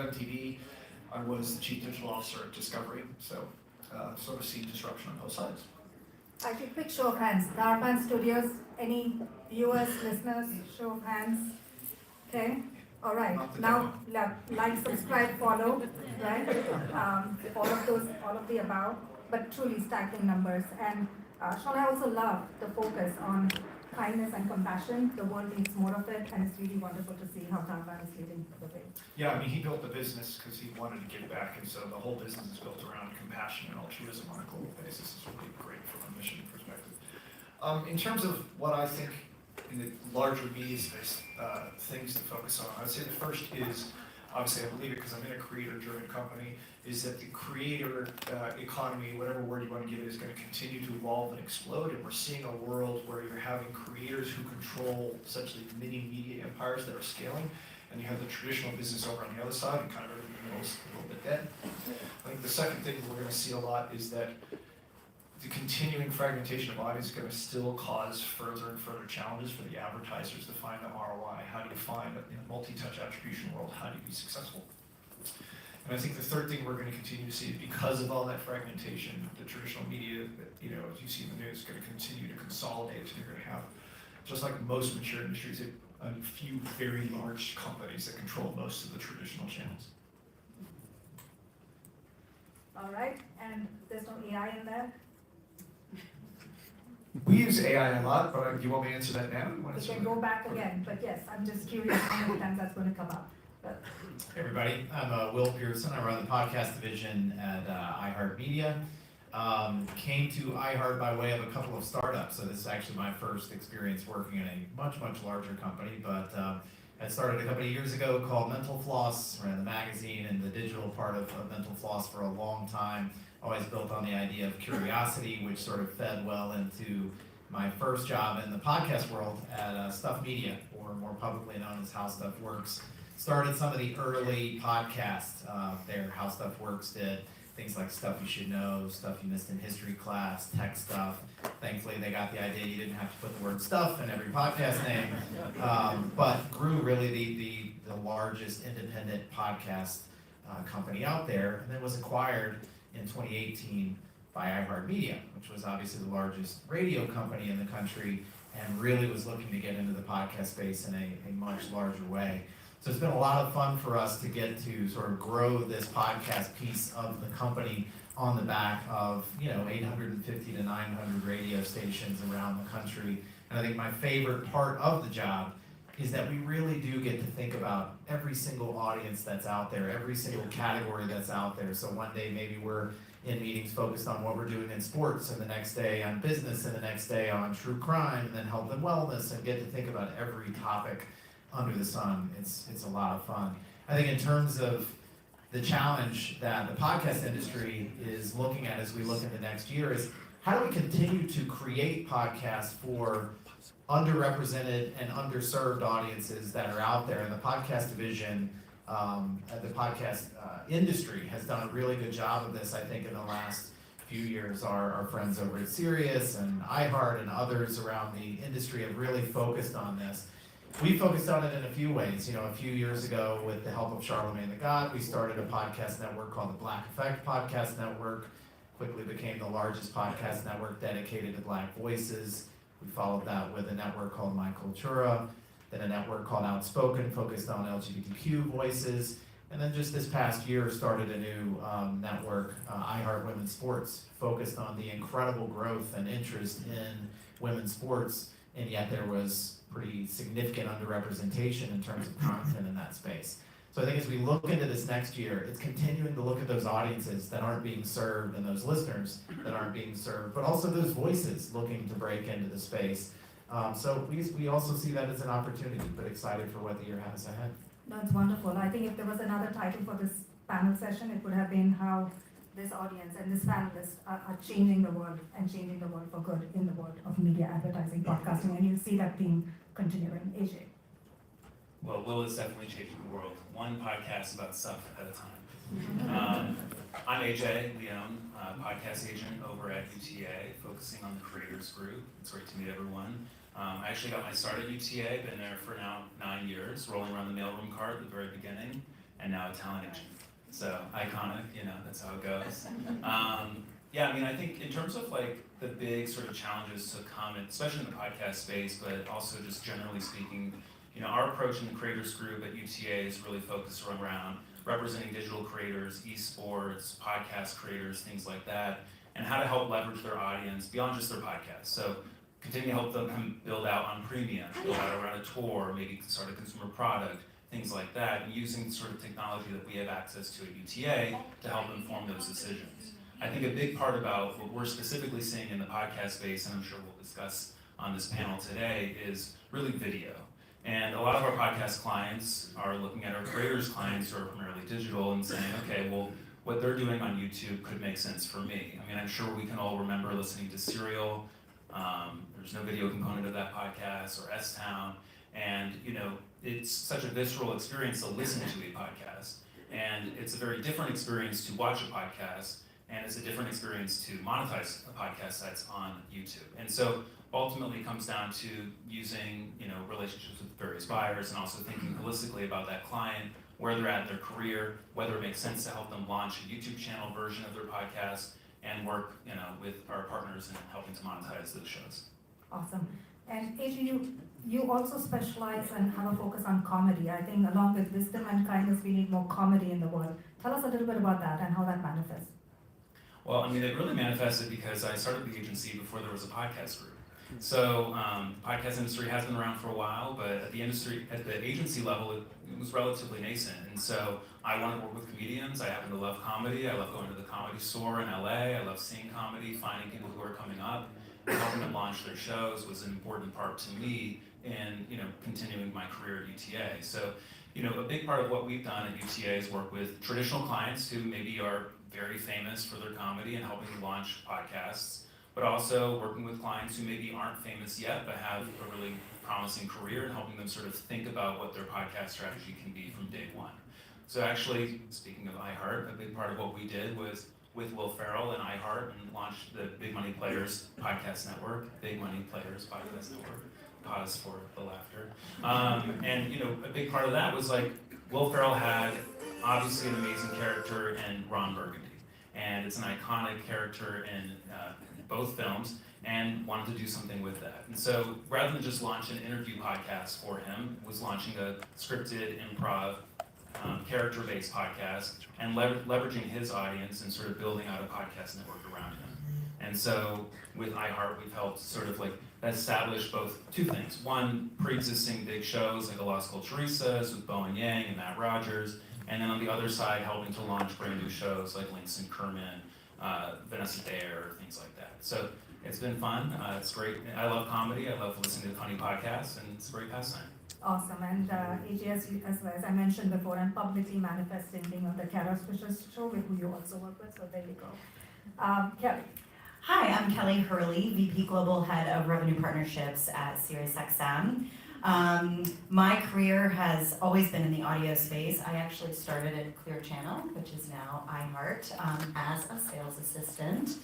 MTV. I was the chief digital officer at Discovery, so sort of seen disruption on both sides. Actually, quick show of hands. Darpan Studios, any viewers, listeners, show of hands. Okay, all right. Now, like, subscribe, follow, right? All of the above, but truly staggering numbers. And Sean, I also love the focus on kindness and compassion. The world needs more of it, and it's really wonderful to see how Darpan is leading the way. Yeah, I mean, he built the business because he wanted to give back, and so the whole business is built around compassion and altruism on a global basis. It's really great from a mission perspective. In terms of what I think in the larger media space, things to focus on, I would say the first is, obviously I believe it because I'm in a creator-driven company, is that the creator economy, whatever word you want to give it, is going to continue to evolve and explode, and we're seeing a world where you're having creators who control essentially mini media empires that are scaling, and you have the traditional business over on the other side, and kind of everything else a little bit dead. I think the second thing we're going to see a lot is that the continuing fragmentation of audience is going to still cause further and further challenges for the advertisers to find the ROI. How do you find, in a multi-touch attribution world, how do you be successful? And I think the third thing we're going to continue to see is because of all that fragmentation, the traditional media, as you see in the news, is going to continue to consolidate. So you're going to have, just like most mature industries, a few very large companies that control most of the traditional channels. All right, and there's no AI in there? We use AI a lot, but do you want me to answer that now? We can go back again, but yes, I'm just curious how many times that's going to come up. But Hey everybody, I'm Will Pearson. I run the podcast division at iHeartMedia. Came to iHeart by way of a couple of startups, so this is actually my first experience working in a much, much larger company, but I started a couple of years ago called Mental Floss, ran the magazine and the digital part of Mental Floss for a long time. Always built on the idea of curiosity, which sort of fed well into my first job in the podcast world at Stuff Media, or more publicly known as How Stuff Works. Started some of the early podcasts there. How Stuff Works did things like Stuff You Should Know, Stuff You Missed in History Class, Tech Stuff. Thankfully, they got the idea you didn't have to put the word stuff in every podcast name, but grew really the largest independent podcast company out there, and then was acquired in 2018 by iHeartMedia, which was obviously the largest radio company in the country, and really was looking to get into the podcast space in a much larger way. So it's been a lot of fun for us to get to sort of grow this podcast piece of the company on the back of 850 to 900 radio stations around the country. And I think my favorite part of the job is that we really do get to think about every single audience that's out there, every single category that's out there. So one day maybe we're in meetings focused on what we're doing in sports, and the next day on business, and the next day on true crime, and then health and wellness, and get to think about every topic under the sun. It's a lot of fun. I think in terms of the challenge that the podcast industry is looking at as we look into next year is how do we continue to create podcasts for underrepresented and underserved audiences that are out there. And the podcast division, the podcast industry has done a really good job of this, I think, in the last few years. Our friends over at Sirius and iHeart and others around the industry have really focused on this. We focused on it in a few ways. A few years ago, with the help of Charlemagne the God, we started a podcast network called the Black Effect Podcast Network. Quickly became the largest podcast network dedicated to Black voices. We followed that with a network called My Cultura, then a network called Outspoken, focused on LGBTQ voices, and then just this past year started a new network, iHeart Women's Sports, focused on the incredible growth and interest in women's sports, and yet there was pretty significant underrepresentation in terms of content in that space. So I think as we look into this next year, it's continuing to look at those audiences that aren't being served and those listeners that aren't being served, but also those voices looking to break into the space. So we also see that as an opportunity, but excited for what the year has ahead. that's wonderful. I think if there was another title for this panel session, it would have been how this audience and this panelists are changing the world and changing the world for good in the world of media, advertising, podcasting, and you'll see that theme continuing. AJ. Well, Will is definitely changing the world, one podcast about stuff at a time. I'm AJ Leone, podcast agent over at UTA, focusing on the creators group. It's great to meet everyone. I actually got my start at UTA, been there for now 9 years, rolling around the mailroom cart at the very beginning, and now a talent agent. So iconic, that's how it goes. Yeah, I mean, I think in terms of like the big sort of challenges to come, especially in the podcast space, but also just generally speaking, our approach in the creators group at UTA is really focused around representing digital creators, esports, podcast creators, things like that, and how to help leverage their audience beyond just their podcast. So continue to help them build out on premium, build out around a tour, maybe start a consumer product, things like that, and using sort of technology that we have access to at UTA to help inform those decisions. I think a big part about what we're specifically seeing in the podcast space, and I'm sure we'll discuss on this panel today, is really video. And a lot of our podcast clients are looking at our creators clients who are primarily digital and saying, okay, well, what they're doing on YouTube could make sense for me. I mean, I'm sure we can all remember listening to Serial. There's no video component of that podcast, or S-Town. And, it's such a visceral experience to listen to a podcast. And it's a very different experience to watch a podcast. And it's a different experience to monetize a podcast that's on YouTube. And so ultimately it comes down to using, relationships with various buyers and also thinking holistically about that client, where they're at in their career, whether it makes sense to help them launch a YouTube channel version of their podcast, and work, with our partners in helping to monetize those shows. Awesome. And AJ, you also specialize and have a focus on comedy. I think along with wisdom and kindness, we need more comedy in the world. Tell us a little bit about that and how that manifests. Well, I mean, it really manifested because I started the agency before there was a podcast group. So, podcast industry has been around for a while, but at the agency level, it was relatively nascent. And so I wanted to work with comedians. I happen to love comedy. I love going to the Comedy Store in LA. I love seeing comedy, finding people who are coming up, and helping them launch their shows was an important part to me in, continuing my career at UTA. So, a big part of what we've done at UTA is work with traditional clients who maybe are very famous for their comedy and helping them launch podcasts, but also working with clients who maybe aren't famous yet but have a really promising career and helping them sort of think about what their podcast strategy can be from day one. So actually, speaking of iHeart, a big part of what we did was with Will Ferrell and iHeart and launched the Big Money Players Podcast Network, Big Money Players Podcast Network, pause for the laughter. And a big part of that was like, Will Ferrell had obviously an amazing character in Ron Burgundy, and it's an iconic character in both films, and wanted to do something with that. And so rather than just launch an interview podcast for him, was launching a scripted improv character-based podcast and leveraging his audience and sort of building out a podcast network around him. And so with iHeart, we've helped sort of like establish both two things. One, pre-existing big shows like A Lost Called Teresa's with Bowen Yang and Matt Rogers, and then on the other side, helping to launch brand new shows like Links and Kerman, Vanessa Bayer, things like that. So it's been fun. It's great. I love comedy. I love listening to funny podcasts, and it's a great pastime. Awesome. And AJ, as I mentioned before, I'm publicly manifesting being on the cherish show with who you also work with. So there you go. Kelly. Hi, I'm Kelly Hurley, VP Global Head of Revenue Partnerships at SiriusXM. My career has always been in the audio space. I actually started at Clear Channel, which is now iHeart, as a sales assistant.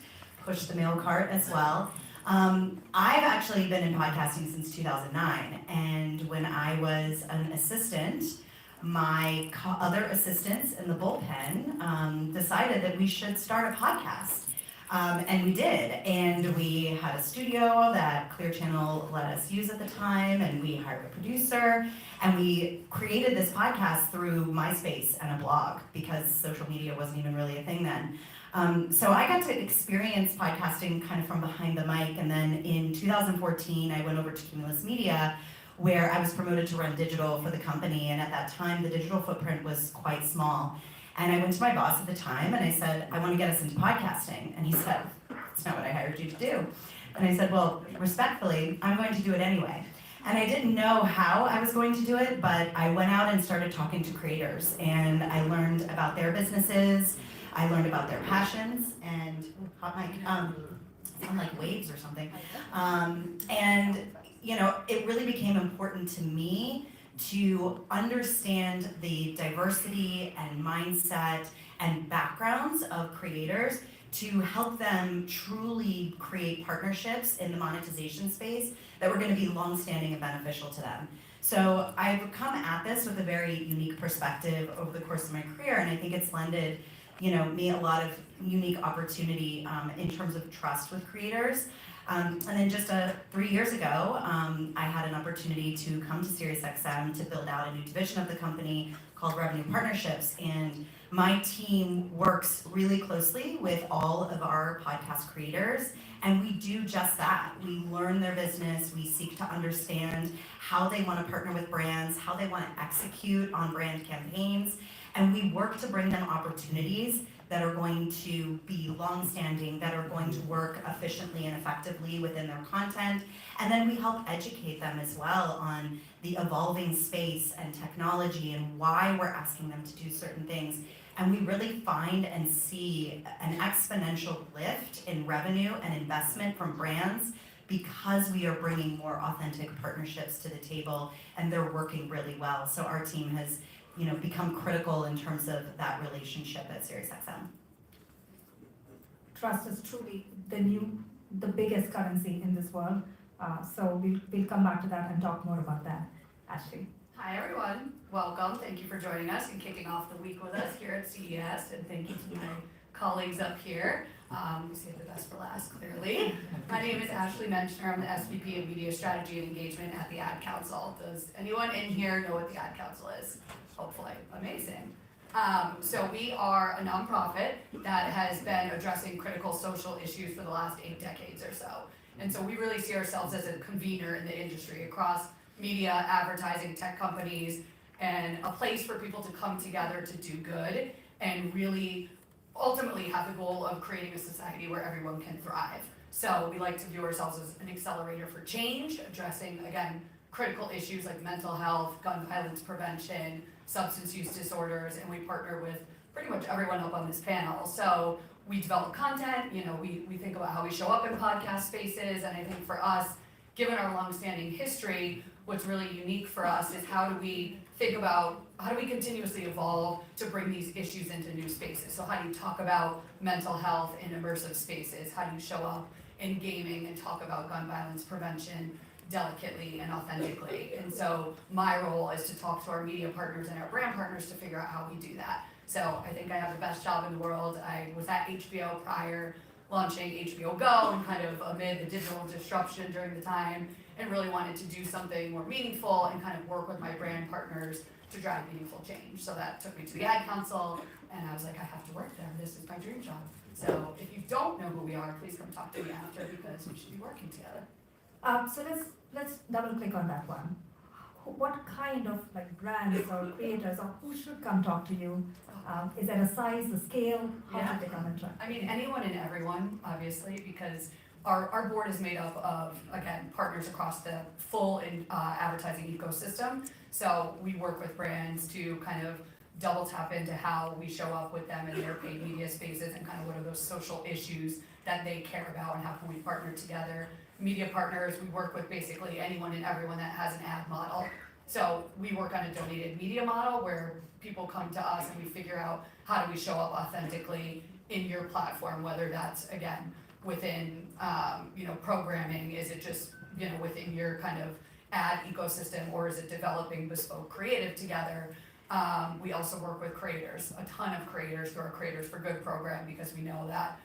Pushed the mail cart as well. I've actually been in podcasting since 2009, and when I was an assistant, my other assistants in the bullpen decided that we should start a podcast. And we did, and we had a studio that Clear Channel let us use at the time, and we hired a producer, and we created this podcast through MySpace and a blog, because social media wasn't even really a thing then. So I got to experience podcasting kind of from behind the mic, and then in 2014, I went over to Cumulus Media, where I was promoted to run digital for the company, and at that time, the digital footprint was quite small. And I went to my boss at the time and I said, I want to get us into podcasting. And he said, it's not what I hired you to do. And I said, well, respectfully, I'm going to do it anyway. And I didn't know how I was going to do it, but I went out and started talking to creators. And I learned about their businesses. I learned about their passions. And, hot mic, sound like waves or something. And, it really became important to me to understand the diversity and mindset and backgrounds of creators to help them truly create partnerships in the monetization space that were going to be long-standing and beneficial to them. So I've come at this with a very unique perspective over the course of my career, and I think it's lended, me a lot of unique opportunity in terms of trust with creators. And then just 3 years ago, I had an opportunity to come to SiriusXM to build out a new division of the company called Revenue Partnerships. And my team works really closely with all of our podcast creators, and we do just that. We learn their business, we seek to understand how they want to partner with brands, how they want to execute on brand campaigns, and we work to bring them opportunities that are going to be long-standing, that are going to work efficiently and effectively within their content. And then we help educate them as well on the evolving space and technology and why we're asking them to do certain things. And we really find and see an exponential lift in revenue and investment from brands because we are bringing more authentic partnerships to the table, and they're working really well. So our team has become critical in terms of that relationship at SiriusXM. Trust is truly the biggest currency in this world. So we'll come back to that and talk more about that. Ashley. Hi everyone, welcome. Thank you for joining us and kicking off the week with us here at CES, and thank you to my colleagues up here. We saved the best for last, clearly. My name is Ashley Menschner. I'm the SVP of Media Strategy and Engagement at the Ad Council. Does anyone in here know what the Ad Council is? Hopefully. Amazing. So we are a nonprofit that has been addressing critical social issues for the last 8 decades or so. And so we really see ourselves as a convener in the industry across media, advertising, tech companies, and a place for people to come together to do good and really ultimately have the goal of creating a society where everyone can thrive. So we like to view ourselves as an accelerator for change, addressing, again, critical issues like mental health, gun violence prevention, substance use disorders, and we partner with pretty much everyone up on this panel. So we develop content, we think about how we show up in podcast spaces, and I think for us, given our longstanding history, what's really unique for us is how do we continuously evolve to bring these issues into new spaces? So how do you talk about mental health in immersive spaces? How do you show up in gaming and talk about gun violence prevention delicately and authentically? And so my role is to talk to our media partners and our brand partners to figure out how we do that. So I think I have the best job in the world. I was at HBO prior, launching HBO Go and kind of amid the digital disruption during the time, and really wanted to do something more meaningful and kind of work with my brand partners to drive meaningful change. So that took me to the Ad Council, and I was like, I have to work there. This is my dream job. So if you don't know who we are, please come talk to me after, because we should be working together. So let's double click on that one. What kind of brands or creators or who should come talk to you? Is there a size, a scale? How Yeah. should they come and try? I mean, anyone and everyone, obviously, because our board is made up of, again, partners across the full advertising ecosystem. So we work with brands to kind of double tap into how we show up with them in their paid media spaces and kind of what are those social issues that they care about and how can we partner together. Media partners, we work with basically anyone and everyone that has an ad model. So we work on a donated media model where people come to us and we figure out how do we show up authentically in your platform, whether that's, again, within, programming, is it just, within your kind of ad ecosystem, or is it developing bespoke creative together? We also work with creators, a ton of creators through our Creators for Good program, because we know that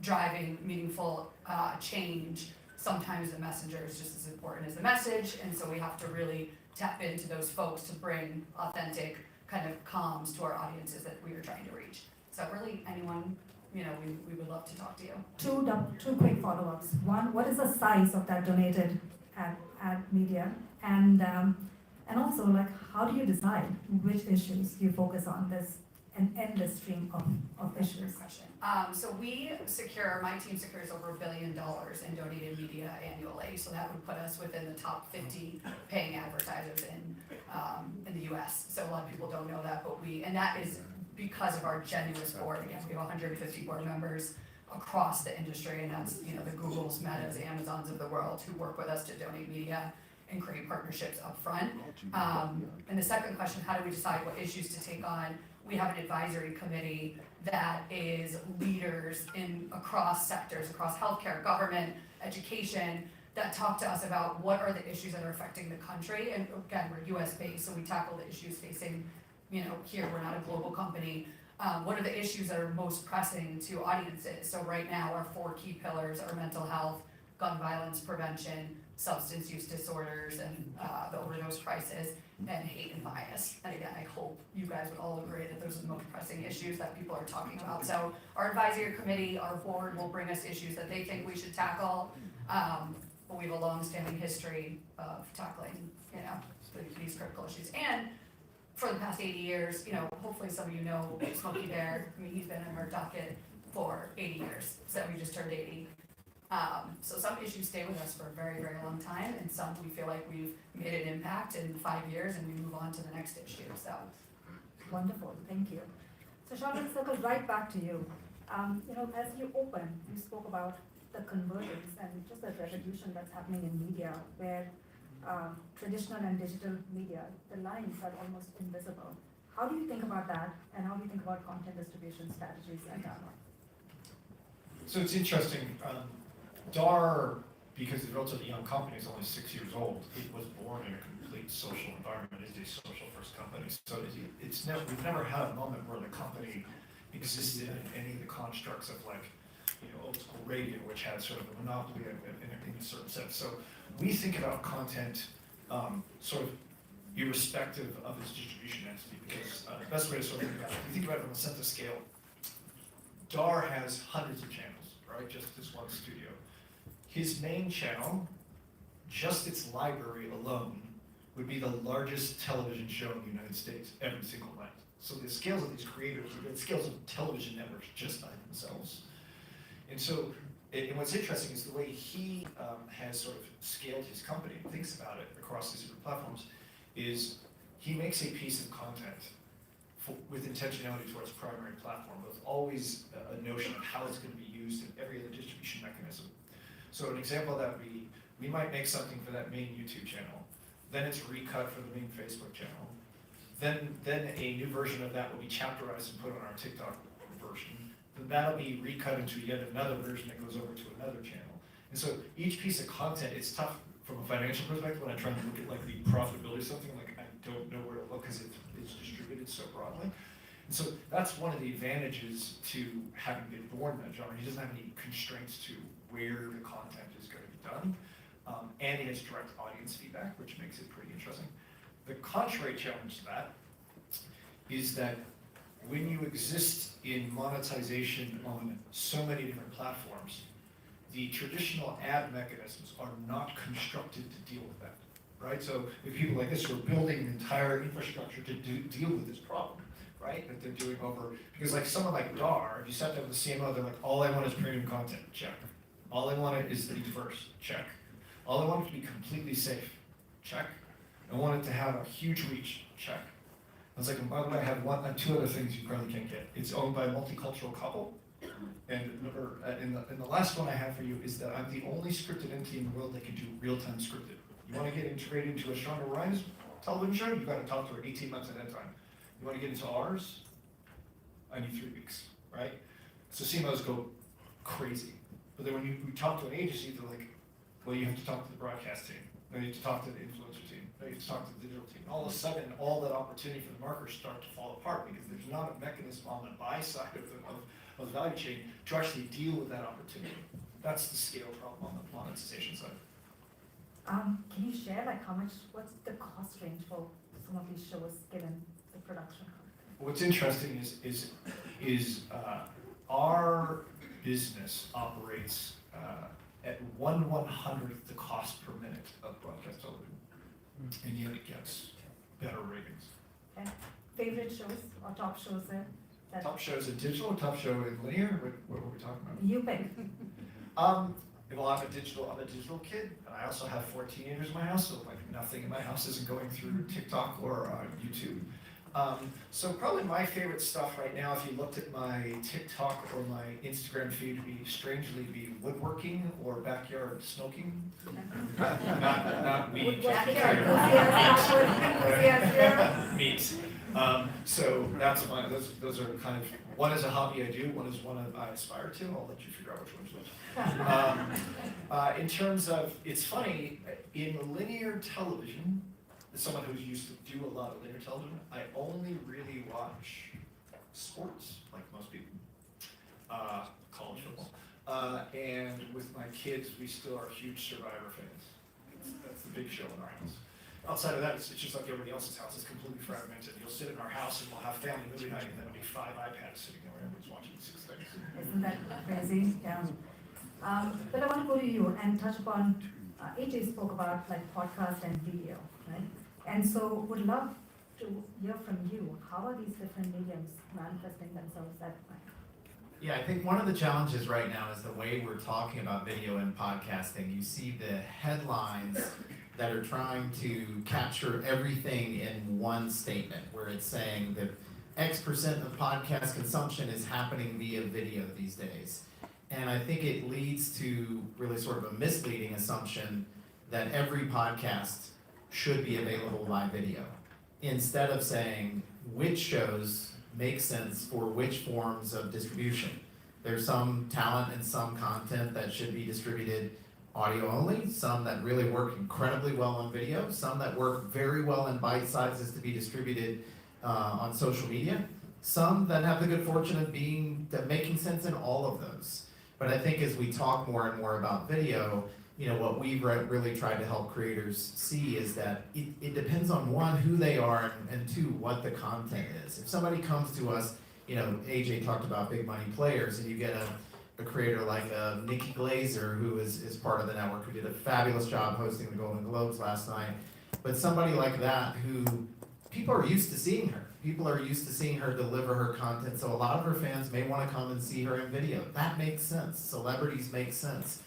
driving meaningful change, sometimes the messenger is just as important as the message, and so we have to really tap into those folks to bring authentic kind of comms to our audiences that we are trying to reach. So really, anyone, we would love to talk to you. Two quick follow-ups. One, what is the size of that donated ad media? And also, how do you decide which issues you focus on? There's an endless stream of issues. Good question. So my team secures over $1 billion in donated media annually. So that would put us within the top 50 paying advertisers in the US. So a lot of people don't know that, and that is because of our generous board. Again, we have 150 board members across the industry, and that's, the Googles, Metas, Amazons of the world who work with us to donate media and create partnerships up front. And the second question, how do we decide what issues to take on? We have an advisory committee that is leaders across sectors, across healthcare, government, education, that talk to us about what are the issues that are affecting the country. And again, we're US based, so we tackle the issues facing, here, we're not a global company. What are the issues that are most pressing to audiences? So right now, our 4 key pillars are mental health, gun violence prevention, substance use disorders, and the overdose crisis, and hate and bias. And again, I hope you guys would all agree that those are the most pressing issues that people are talking about. So our advisory committee, our board will bring us issues that they think we should tackle. But we have a long-standing history of tackling, these critical issues. And for the past 80 years, hopefully some of you know Smokey Bear. I mean, he's been in our docket for 80 years, so we just turned 80. So some issues stay with us for a very, very long time, and some we feel like we've made an impact in 5 years and we move on to the next issue, so. Wonderful, thank you. So Sean, let's circle right back to you. As you open, you spoke about the convergence and just the revolution that's happening in media, where traditional and digital media, the lines are almost invisible. How do you think about that, and how do you think about content distribution strategies and So it's interesting, DAR, because it's a relatively young company, is only 6 years old. It was born in a complete social environment. It's a social first company. So we've never had a moment where the company existed in any of the constructs of old school radio, which had sort of a monopoly in a certain sense. So we think about content sort of irrespective of its distribution entity, because the best way to sort of think about it, if you think about it from a sense of scale, DAR has hundreds of channels, right? Just this one studio. His main channel, just its library alone, would be the largest television show in the United States every single night. So the scales of these creators, the scales of television networks just by themselves. And so, and what's interesting is the way he has sort of scaled his company and thinks about it across these different platforms is he makes a piece of content with intentionality towards primary platform, with always a notion of how it's going to be used in every other distribution mechanism. So an example of that would be, we might make something for that main YouTube channel, then it's recut for the main Facebook channel, then a new version of that will be chapterized and put on our TikTok version, then that'll be recut into yet another version that goes over to another channel. And so each piece of content, it's tough from a financial perspective when I try to look at the profitability of something, I don't know where to look because it's distributed so broadly. And so that's one of the advantages to having been born in that genre. He doesn't have any constraints to where the content is going to be done. And he has direct audience feedback, which makes it pretty interesting. The contrary challenge to that is that when you exist in monetization on so many different platforms, the traditional ad mechanisms are not constructed to deal with that, right? So if people like this who are building an entire infrastructure to deal with this problem, right? That they're doing over, because someone like DAR, if you sat down with the CMO, they're like, all I want is premium content, check. All I want is to be diverse, check. All I want it to be completely safe, check. I want it to have a huge reach, check. I was like, and by the way, I have two other things you probably can't get. It's owned by a multicultural couple. And the last one I have for you is that I'm the only scripted entity in the world that can do real-time scripted. You want to get integrated into a Shonda Rhimes television show? You've got to talk to her 18 months ahead of time. You want to get into ours? I need 3 weeks, right? So CMOs go crazy. But then when you talk to an agency, they're like, well, you have to talk to the broadcast team. Then you have to talk to the influencer team. Then you have to talk to the digital team. All of a sudden, all that opportunity for the marketers start to fall apart because there's not a mechanism on the buy side of the value chain to actually deal with that opportunity. That's the scale problem on the monetization side. Can you share what's the cost range for some of these shows given the production? What's interesting is our business operates at 1/100th the cost per minute of broadcast television, and yet it gets better ratings. Okay. Favorite shows or top shows there? Top show is a digital, top show in linear. What were we talking about? You pick. Well, I'm a digital kid, and I also have 4 teenagers in my house, so nothing in my house isn't going through TikTok or YouTube. So probably my favorite stuff right now, if you looked at my TikTok or my Instagram feed, would be strangely woodworking or backyard smoking. Not meat. Backyard enthusiast. Meat. So that's those are kind of, one is a hobby I do, one is one I aspire to. I'll let you figure out which one's which. In terms of, it's funny, in linear television, as someone who's used to do a lot of linear television, I only really watch sports, like most people, college football. And with my kids, we still are huge Survivor fans. That's the big show in our house. Outside of that, it's just like everybody else's house. It's completely fragmented. You'll sit in our house and we'll have family movie night, and then there'll be 5 iPads sitting there, and everyone's watching 6 things. Isn't that crazy? Yeah. But I want to go to you and touch upon, AJ spoke about like podcast and video, right? And so would love to hear from you. How are these different mediums manifesting themselves that way? Yeah, I think one of the challenges right now is the way we're talking about video and podcasting. You see the headlines that are trying to capture everything in one statement, where it's saying that X% of podcast consumption is happening via video these days. And I think it leads to really sort of a misleading assumption that every podcast should be available by video, instead of saying which shows make sense for which forms of distribution. There's some talent and some content that should be distributed audio only, some that really work incredibly well on video, some that work very well in bite sizes to be distributed on social media, some that have the good fortune of making sense in all of those. But I think as we talk more and more about video, what we've really tried to help creators see is that it depends on, one, who they are, and two, what the content is. If somebody comes to us, AJ talked about big money players, and you get a creator like Nikki Glazer, who is part of the network, who did a fabulous job hosting the Golden Globes last night. But somebody like that who people are used to seeing her. People are used to seeing her deliver her content, so a lot of her fans may want to come and see her in video. That makes sense. Celebrities make sense.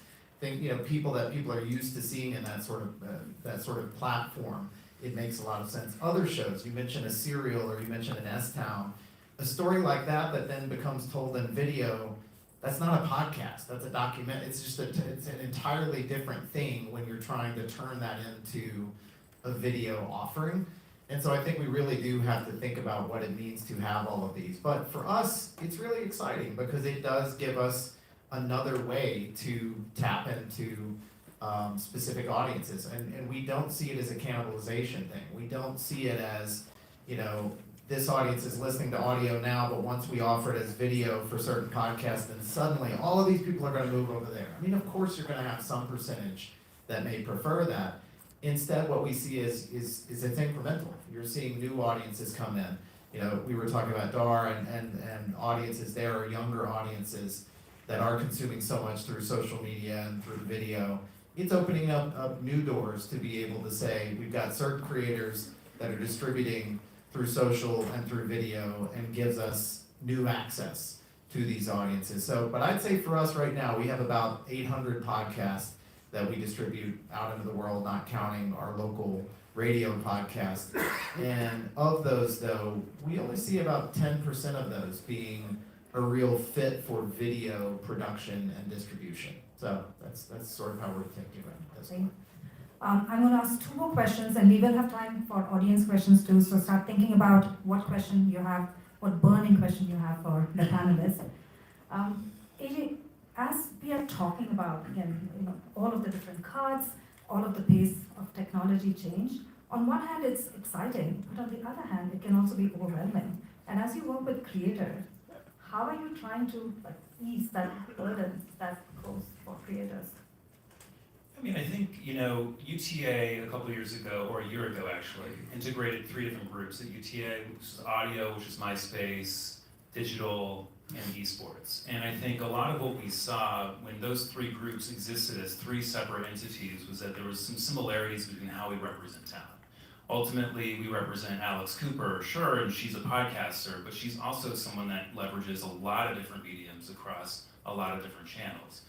People that people are used to seeing in that sort of platform, it makes a lot of sense. Other shows, you mentioned a Serial or you mentioned an S-Town, a story like that then becomes told in video, that's not a podcast, that's a document. It's an entirely different thing when you're trying to turn that into a video offering. And so I think we really do have to think about what it means to have all of these. But for us, it's really exciting because it does give us another way to tap into specific audiences. And we don't see it as a cannibalization thing. We don't see it as, this audience is listening to audio now, but once we offer it as video for certain podcasts, then suddenly all of these people are going to move over there. I mean, of course you're going to have some percentage that may prefer that. Instead, what we see is it's incremental. You're seeing new audiences come in. We were talking about DAR and audiences there are younger audiences that are consuming so much through social media and through video. It's opening up new doors to be able to say, we've got certain creators that are distributing through social and through video, and gives us new access to these audiences. But I'd say for us right now, we have about 800 podcasts that we distribute out into the world, not counting our local radio podcast. And of those, though, we only see about 10% of those being a real fit for video production and distribution. So that's sort of how we're thinking about this. I'm going to ask 2 more questions, and we will have time for audience questions too. So start thinking about what question you have, what burning question you have for the panelists. AJ, as we are talking about all of the different cards, all of the pace of technology change, on one hand it's exciting, but on the other hand it can also be overwhelming. And as you work with creators, how are you trying to ease that burden that goes for creators? I think, UTA a couple years ago, or a year ago actually, integrated 3 different groups at UTA, which is audio, which is MySpace, digital, and esports. And I think a lot of what we saw when those 3 groups existed as 3 separate entities was that there was some similarities between how we represent talent. Ultimately, we represent Alex Cooper, sure, and she's a podcaster, but she's also someone that leverages a lot of different mediums across a lot of different channels.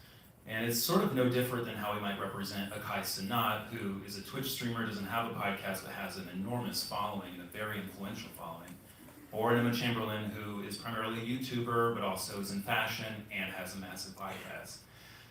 And it's sort of no different than how we might represent Akai Sanat, who is a Twitch streamer, doesn't have a podcast, but has an enormous following and a very influential following. Or Emma Chamberlain, who is primarily a YouTuber, but also is in fashion and has a massive podcast.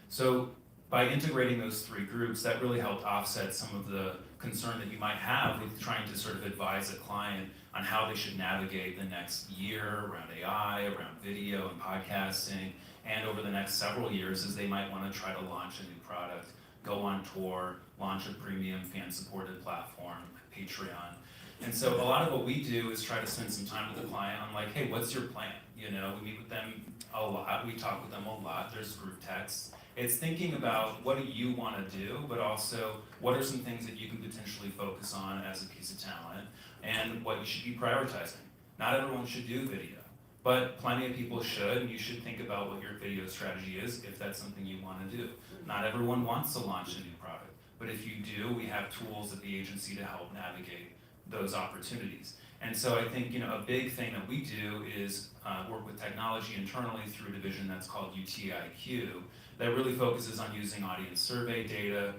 So by integrating those 3 groups, that really helped offset some of the concern that you might have with trying to sort of advise a client on how they should navigate the next year around AI, around video and podcasting, and over the next several years as they might want to try to launch a new product, go on tour, launch a premium fan-supported platform, Patreon. And so a lot of what we do is try to spend some time with the client on like, hey, what's your plan? You know, we meet with them a lot, we talk with them a lot, there's group texts. It's thinking about what do you want to do, but also what are some things that you can potentially focus on as a piece of talent and what you should be prioritizing. Not everyone should do video, but plenty of people should, and you should think about what your video strategy is if that's something you want to do. Not everyone wants to launch a new product, but if you do, we have tools at the agency to help navigate those opportunities. And so I think, you know, a big thing that we do is work with technology internally through a division that's called UTIQ that really focuses on using audience survey data,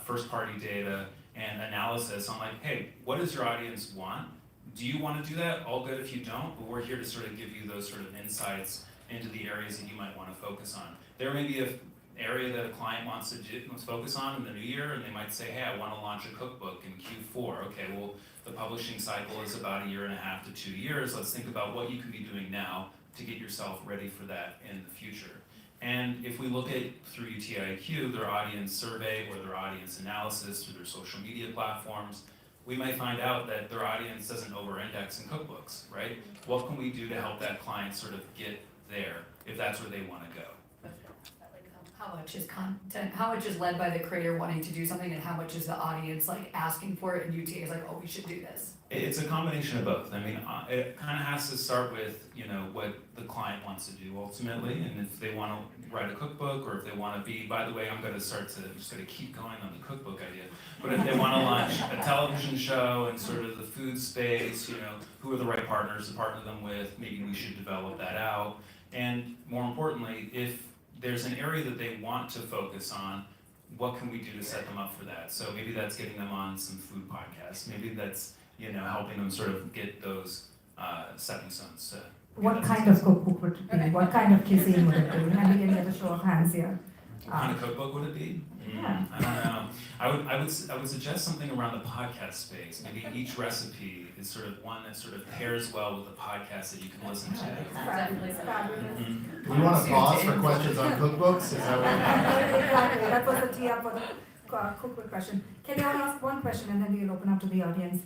first-party data, and analysis on like, hey, what does your audience want? Do you want to do that? All good if you don't, but we're here to sort of give you those sort of insights into the areas that you might want to focus on. There may be an area that a client wants to focus on in the new year, and they might say, hey, I want to launch a cookbook in Q4. Okay, well, the publishing cycle is about 1.5 to 2 years. Let's think about what you can be doing now to get yourself ready for that in the future. And if we look at through UTIQ, their audience survey or their audience analysis through their social media platforms, we might find out that their audience doesn't over-index in cookbooks, right? What can we do to help that client sort of get there if that's where they want to go? How much is content, how much is led by the creator wanting to do something, and how much is the audience like asking for it, and UTA is like, oh, we should do this? It's a combination of both. I mean, it kind of has to start with, you know, what the client wants to do ultimately, and if they want to write a cookbook, or if they want to be, by the way, I'm just going to keep going on the cookbook idea, but if they want to launch a television show in sort of the food space, you know, who are the right partners to partner them with, maybe we should develop that out, and more importantly, if there's an area that they want to focus on, what can we do to set them up for that? So maybe that's getting them on some food podcasts. Maybe that's, you know, helping them sort of get those stepping stones to. What kind of cookbook would it be? What kind of cuisine would it be? Maybe we can get a show of hands here. What kind of cookbook would it be? Yeah. I don't know. I would suggest something around the podcast space. Maybe each recipe is sort of one that sort of pairs well with the podcast that you can listen to. Definitely. Mhm. Do we want to pause for questions on cookbooks? Is that what? Exactly, that was the tee up for the cookbook question. Can I ask one question and then we'll open up to the audience?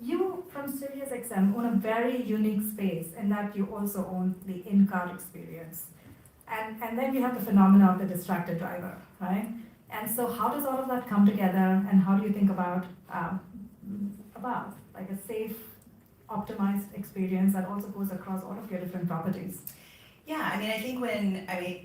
You from SiriusXM own a very unique space in that you also own the in-car experience. And then you have the phenomena of the distracted driver, right? And so how does all of that come together, and how do you think about like a safe, optimized experience that also goes across all of your different properties? Yeah, I mean, I think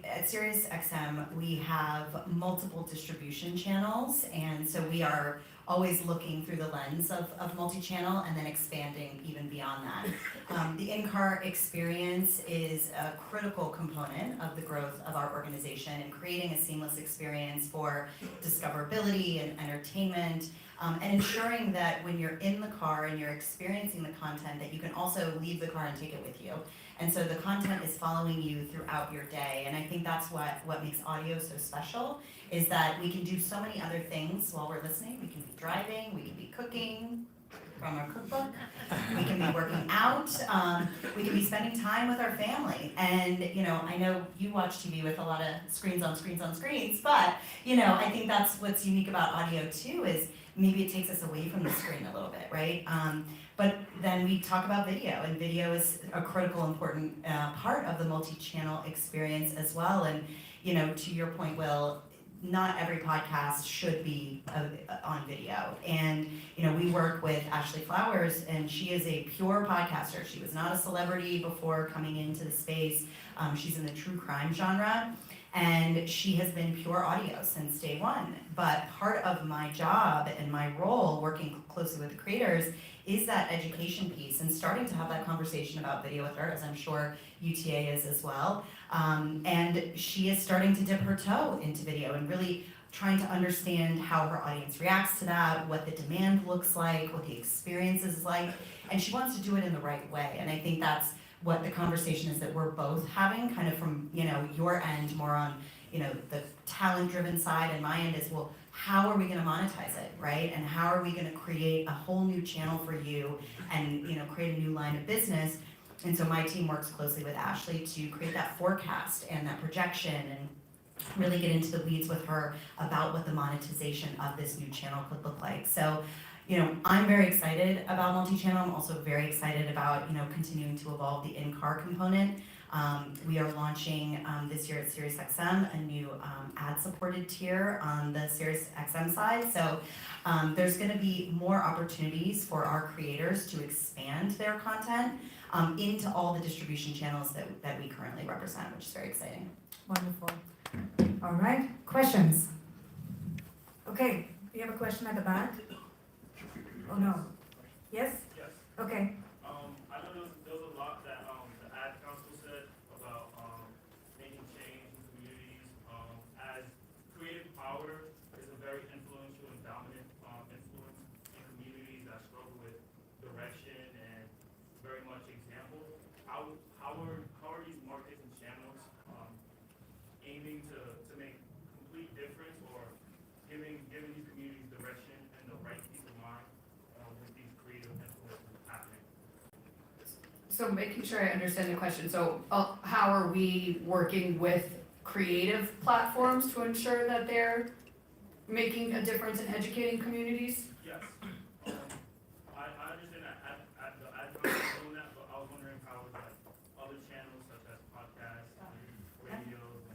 at SiriusXM, we have multiple distribution channels, and so we are always looking through the lens of multi-channel and then expanding even beyond that. The in-car experience is a critical component of the growth of our organization and creating a seamless experience for discoverability and entertainment, and ensuring that when you're in the car and you're experiencing the content, that you can also leave the car and take it with you. And so the content is following you throughout your day, and I think that's what makes audio so special, is that we can do so many other things while we're listening. We can be driving, we can be cooking from our cookbook, we can be working out, we can be spending time with our family. And, you know, I know you watch TV with a lot of screens on screens on screens, but, you know, I think that's what's unique about audio too, is maybe it takes us away from the screen a little bit, right? But then we talk about video, and video is a critical, important part of the multi-channel experience as well. And, you know, to your point, Will, not every podcast should be on video. And, you know, we work with Ashley Flowers, and she is a pure podcaster. She was not a celebrity before coming into the space. She's in the true crime genre, and she has been pure audio since day one. But part of my job and my role working closely with the creators is that education piece, and starting to have that conversation about video with her, as I'm sure UTA is as well. And she is starting to dip her toe into video and really trying to understand how her audience reacts to that, what the demand looks like, what the experience is like, and she wants to do it in the right way. And I think that's what the conversation is that we're both having, kind of from, you know, your end more on, you know, the talent-driven side, and my end is, well, how are we gonna monetize it, right? And how are we gonna create a whole new channel for you and, you know, create a new line of business? And so my team works closely with Ashley to create that forecast and that projection and really get into the weeds with her about what the monetization of this new channel could look like. So, you know, I'm very excited about multi-channel. I'm also very excited about, you know, continuing to evolve the in-car component. We are launching this year at SiriusXM a new ad-supported tier on the SiriusXM side. So there's going to be more opportunities for our creators to expand their content into all the distribution channels that we currently represent, which is very exciting. Wonderful. All right, questions? Okay, we have a question at the back. Oh, no. Yes? Yes. Okay. I know there was a lot that the ad council said about making change in communities. As creative power is a very influential and dominant influence in communities that struggle with direction and very much example. How are these markets and channels aiming to make complete difference or giving these communities direction and the right peace of mind with these creative influences happening? So making sure I understand the question, so how are we working with creative platforms to ensure that they're making a difference in educating communities? Yes. I understand that the ad council is doing that, but I was wondering how like other channels such as podcasts, radios,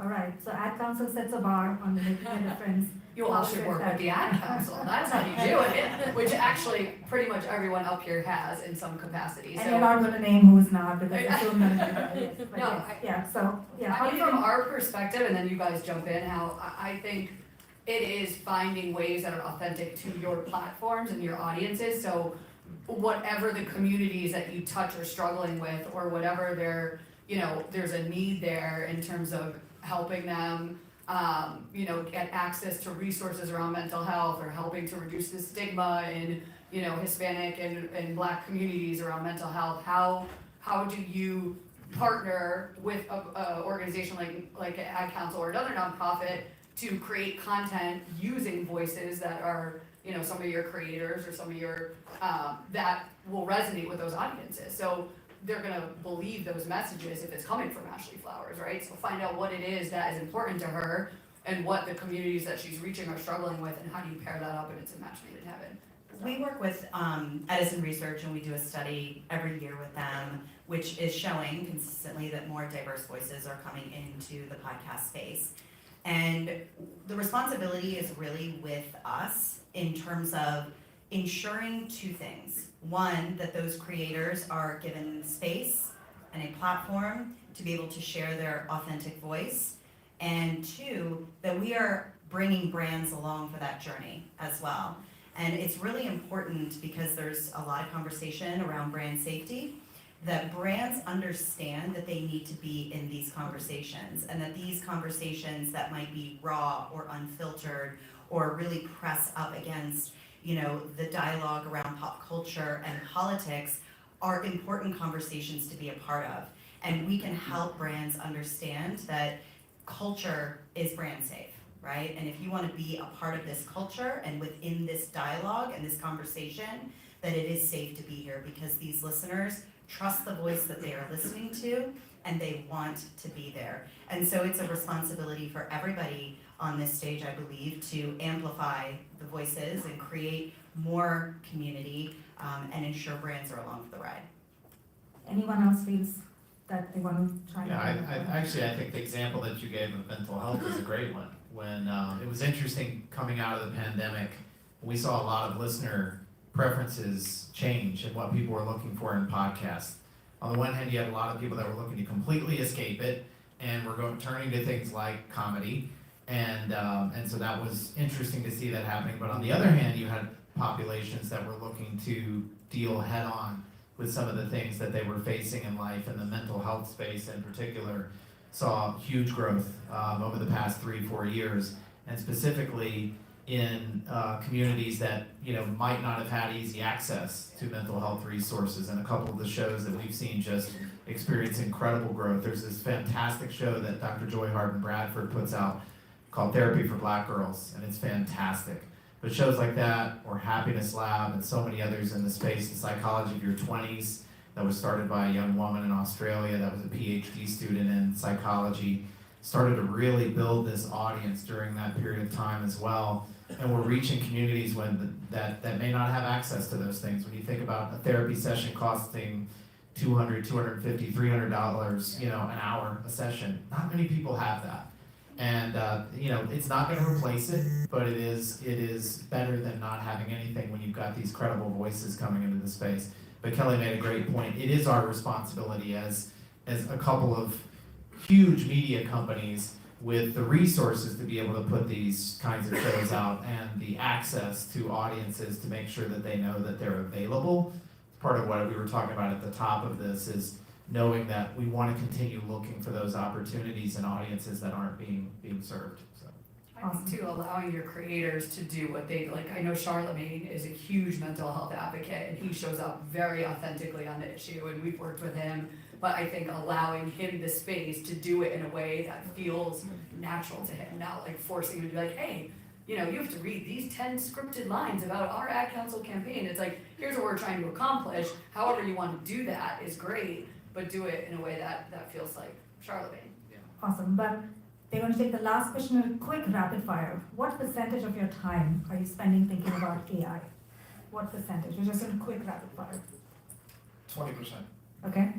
All right, so ad council sets a bar on making a difference. You all should work with the ad council, that's how you do it, which actually pretty much everyone up here has in some capacity, And so. you're not gonna name who's not, because it's still gonna be, yes, but No, yes, yeah, so, yeah. how I do mean, you from our perspective, and then you guys jump in, how I think it is finding ways that are authentic to your platforms and your audiences, so whatever the communities that you touch are struggling with, or whatever they're, you know, there's a need there in terms of helping them, you know, get access to resources around mental health, or helping to reduce the stigma in, you know, Hispanic and Black communities around mental health. How do you partner with a organization like an ad council or another nonprofit to create content using voices that are, you know, some of your creators or some of your that will resonate with those audiences? So they're gonna believe those messages if it's coming from Ashley Flowers, right? So find out what it is that is important to her and what the communities that she's reaching are struggling with, and how do you pair that up, and it's a match made in heaven. We work with Edison Research, and we do a study every year with them, which is showing consistently that more diverse voices are coming into the podcast space. And the responsibility is really with us in terms of ensuring two things. One, that those creators are given space and a platform to be able to share their authentic voice. And two, that we are bringing brands along for that journey as well. And it's really important, because there's a lot of conversation around brand safety, that brands understand that they need to be in these conversations, and that these conversations that might be raw or unfiltered or really press up against, you know, the dialogue around pop culture and politics are important conversations to be a part of. And we can help brands understand that culture is brand safe, right? And if you want to be a part of this culture and within this dialogue and this conversation, that it is safe to be here, because these listeners trust the voice that they are listening to, and they want to be there. And so it's a responsibility for everybody on this stage, I believe, to amplify the voices and create more community and ensure brands are along for the ride. Anyone else feels that they wanna try? Yeah, I think the example that you gave of mental health is a great one. When it was interesting coming out of the pandemic, we saw a lot of listener preferences change and what people were looking for in podcasts. On the one hand, you had a lot of people that were looking to completely escape it, and were turning to things like comedy, and so that was interesting to see that happening. But on the other hand, you had populations that were looking to deal head on with some of the things that they were facing in life, and the mental health space in particular saw huge growth over the past 3-4 years, and specifically in communities that, you know, might not have had easy access to mental health resources. And a couple of the shows that we've seen just experience incredible growth. There's this fantastic show that Dr. Joy Harden Bradford puts out called Therapy for Black Girls, and it's fantastic. But shows like that, or Happiness Lab, and so many others in the space, the psychology of your 20s, that was started by a young woman in Australia that was a PhD student in psychology, started to really build this audience during that period of time as well. And we're reaching communities that may not have access to those things. When you think about a therapy session costing $200, $250, $300, an hour a session, not many people have that. And it's not going to replace it, but it is better than not having anything when you've got these credible voices coming into the space. But Kelly made a great point. It is our responsibility as a couple of huge media companies with the resources to be able to put these kinds of shows out and the access to audiences to make sure that they know that they're available. Part of what we were talking about at the top of this is knowing that we want to continue looking for those opportunities and audiences that aren't being served. So. I think too, allowing your creators to do what they like. I know Charlemagne is a huge mental health advocate, and he shows up very authentically on the issue, and we've worked with him. But I think allowing him the space to do it in a way that feels natural to him, not like forcing him to be like, hey, you have to read these 10 scripted lines about our ad council campaign. It's like, here's what we're trying to accomplish. However you want to do that is great, but do it in a way that feels like Charlemagne. Awesome, but they're going to take the last question in a quick rapid fire. What percentage of your time are you spending thinking about AI? What percentage? We're just in a quick rapid fire. 20%. Okay?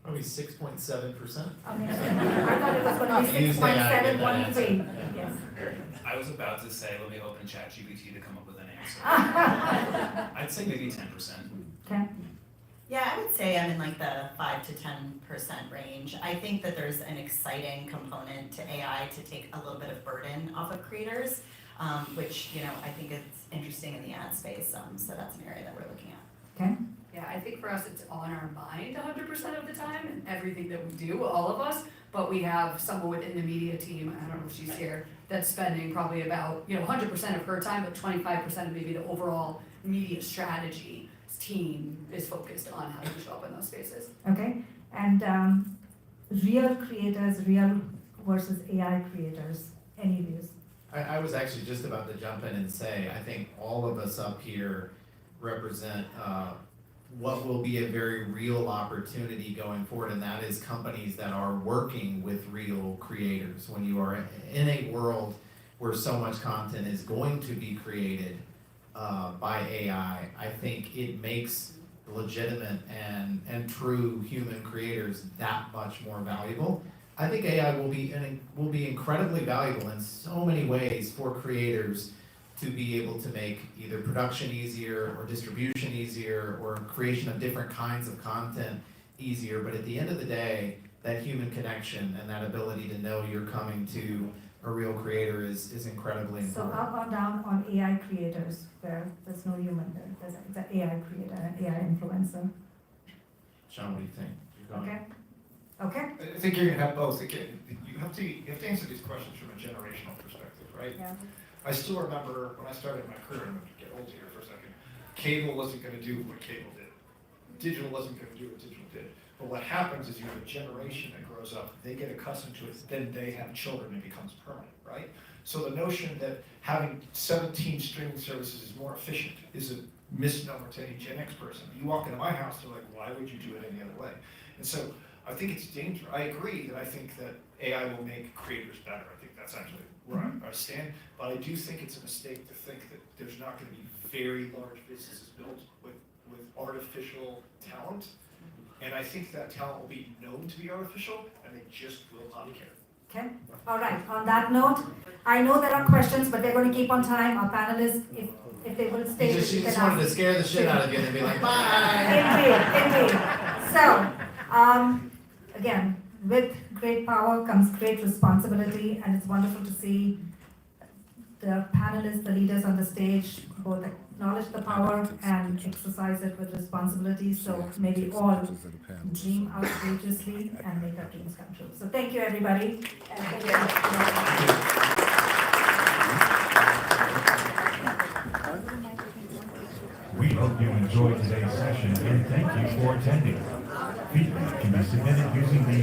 Probably 6.7%. I thought it was going to be 6.713. Yes. I was about to say, let me open ChatGPT to come up with an answer. I'd say maybe 10%. Okay. Yeah, I would say I'm in like the 5 to 10% range. I think that there's an exciting component to AI to take a little bit of burden off of creators, which, I think is interesting in the ad space. So that's an area that we're looking at. Okay. Yeah, I think for us, it's on our mind 100% of the time, and everything that we do, all of us, but we have someone within the media team, I don't know if she's here, that's spending probably about, 100% of her time, but 25% of maybe the overall media strategy team is focused on how to show up in those spaces. Okay. And real creators, real versus AI creators, any views? I was actually just about to jump in and say, I think all of us up here represent what will be a very real opportunity going forward, and that is companies that are working with real creators. When you are in a world where so much content is going to be created by AI, I think it makes legitimate and true human creators that much more valuable. I think AI will be incredibly valuable in so many ways for creators to be able to make either production easier or distribution easier or creation of different kinds of content easier. But at the end of the day, that human connection and that ability to know you're coming to a real creator is incredibly So important. up or down on AI creators, where there's no human there, there's an AI creator, an AI influencer. Sean, what do you think? You're going- Okay? Okay? I think you're gonna have both. Again, you have to answer these questions from a generational perspective, right? Yeah. I still remember when I started my career, I'm gonna get old here for a second, cable wasn't gonna do what cable did. Digital wasn't gonna do what digital did. But what happens is you have a generation that grows up, they get accustomed to it, then they have children, it becomes permanent, right? So the notion that having 17 streaming services is more efficient is a misnomer to any Gen X person. You walk into my house, they're like, why would you do it any other way? And so I think it's dangerous. I agree that I think that AI will make creators better. I think that's actually where I stand. But I do think it's a mistake to think that there's not going to be very large businesses built with artificial talent. And I think that talent will be known to be artificial, and they just will not care. Okay? All right. On that note, I know there are questions, but we're going to keep on time. Our panelists, if they will stay, She you just can wanted to ask. scare the shit out of you and be like, bye! Indeed. So, again, with great power comes great responsibility, and it's wonderful to see the panelists, the leaders on the stage, both acknowledge the power and exercise it with responsibility. So may we all dream outrageously and make our dreams come true. So thank you, everybody. And thank you. We hope you enjoyed today's session and thank you for attending. Feedback can be submitted using the